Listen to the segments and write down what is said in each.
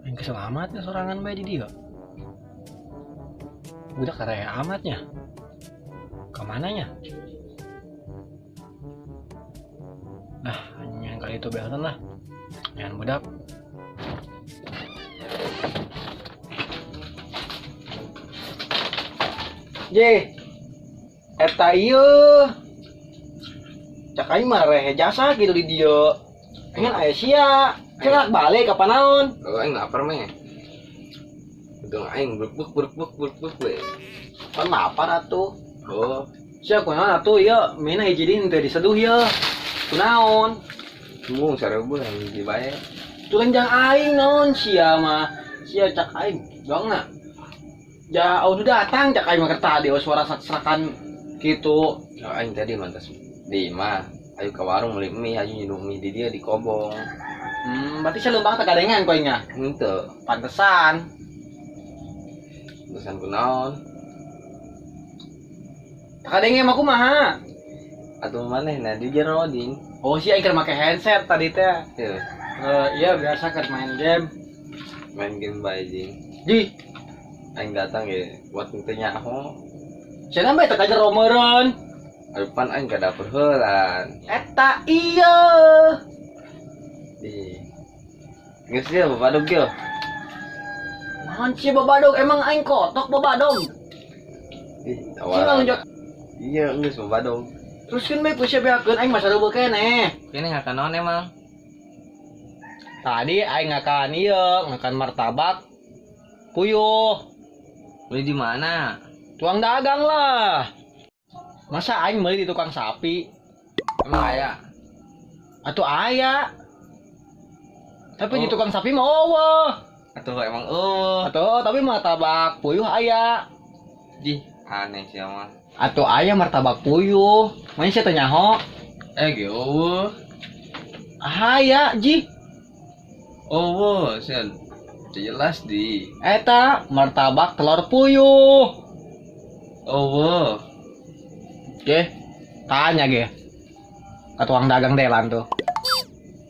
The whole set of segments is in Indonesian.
Yang keselamatnya sorangan bae di dia. Budak karaya amatnya. Kemananya? Yang kali itu bearan lah. Jangan budak. Ye, eta ieu. Cak aing mah rehe jasa gitu di dieu. Pengen aya sia. Cerak balik kapan naon? Oh, aing lapar meh. Udah aing beruk we. Pan lapar atuh. Oh, Sia kunaon atuh ieu? Mina hiji di teu diseduh ieu. Kunaon? mung sarebu hiji bae. Tulenjang aing naon sia mah. Sia cak aing dongna. Jauh datang cak aing mah kerta di suara sak-sakan kitu. Oh, aing tadi mantas di imah. Ayo ke warung beli mie, ayo nyeduh mie di dia di kobong. Berarti saya lembang terkadengan koinnya. Henteu, Pantesan. pesan kunaon? Terkadengan mah kumaha? Atuh manehna di jero ding. Oh sih aing keur make handset tadi teh. Teu, Iya biasa keur main game. main game bae ding. Di, Aing datang ya buat teu nyaho. cenah bae teu kajer romeureun. Depan aing ka dapur heulan. Eta iya. Di. Geus dia babadog kieu. Naon sih babadog emang aing kotok babadog. Ih, Sih tawaran. nunjuk. Iya, geus babadog. Terus kan bae pusia beakeun aing masa reubeul keneh. Kene ngakan naon emang? Tadi aing ngakan ieu, ngakan martabak puyuh. Beli di mana? Tuang dagang lah. Masa aing meuli di tukang sapi? Emang aya? Atuh aya. Tapi di Oh. tukang sapi mah eueuh. Atuh emang Atuh tapi martabak puyuh aya. Di aneh sih mah. Atuh aya martabak puyuh. Main sia teh nyaho. Ge eueuh. Aya ji. Eueuh, sen. Jelas di. Eta martabak telur puyuh. Eueuh. Ge. Tanya ge. Ka tukang dagang delan tuh.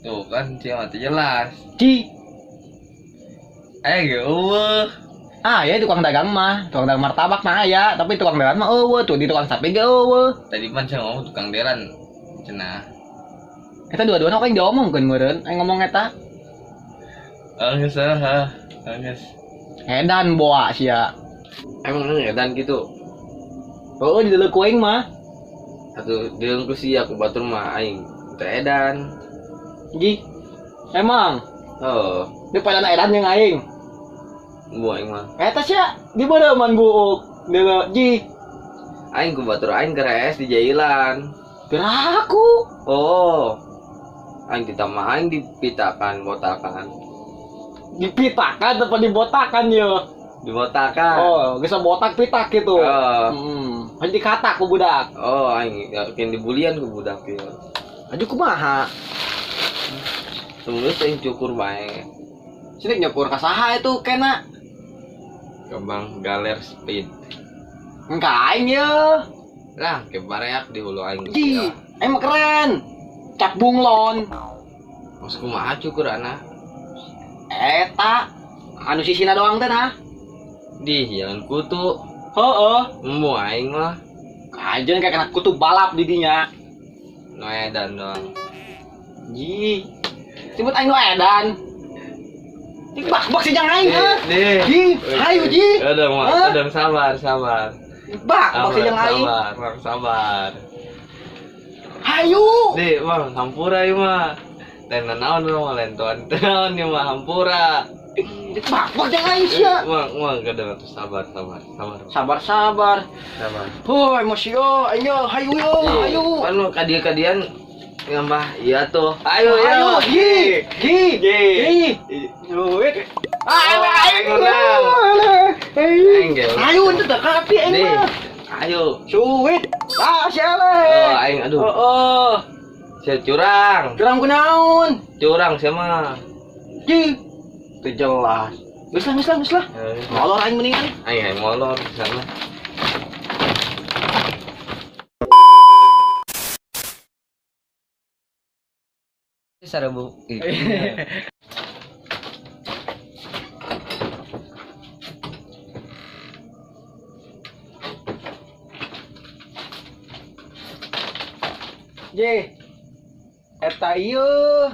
Tuh kan siapa teh jelas. Ji. Ge eueuh. Ya tukang dagang mah, tukang dagang martabak mah aya, tapi tukang delan mah eueuh tuh di tukang sapi ge eueuh. Tadi pan saya ngomong tukang deran. Cenah. Eta dua-duana kok yang diomongkeun meureun, aing ngomong eta. Geus ha. Geus. Edan boa sia. Emang edan gitu. Heueuh di deuleu kuing mah. Atuh deung ku sia aku batur mah aing teu edan. Ji. Emang Oh, di padana edan yang aing. bu aing mah. Eta sia di beureum buuk. Deuleu ji. Aing ku batur aing keres di jailan. Piraku. Oh. Aing ditambah aing dipitakan botakan. Dipitakan atau dibotakan ya? Dibotakan. Oh, geus botak pitak gitu. Oh. Hanya dikatak ku budak. Oh, aing yakin dibulian ku budak ieu. Aju kumaha? Tulus aing cukur bae. Sini nyokur ka saha itu kena? Kembang galer speed. Engka aing ya. Lah, ke bareak di hulu aing. Ji, emang keren. Cap bunglon. Mas kumaha cukur ana? Eta anu sisina doang teh nah. Di jalan kutu. Heeh. Embu aing mah Kajen kayak kena kutu balap di dinya. no edan doang. Ji. Sebut aing nu edan. Tik bak si jang aing ha. Ji, hayu ji. Udah mah, Hah? udah sabar. Bak si jang aing. Sabar. Hayu. Di, mah hampura ieu mah. Lain naon mah lain tuan naon ieu mah hampura. Tik bak jang aing sia. Mah kadang atuh sabar. Sabar. Oh, emosi yo, ayo, hayu yo, hayu. Kan lu kadian ngambah iya tuh. Ayo. Gi. Duit. Ayo, itu tak kapi aing mah. Ayo. Suit. Siale. Oh, aing aduh. Heeh. Sia curang. Curang kunaon? Curang sia mah. Ji. Teu jelas. Geus lah. Molor aing mendingan. Aing molor di sana. Sarabu. Ye, eta ieu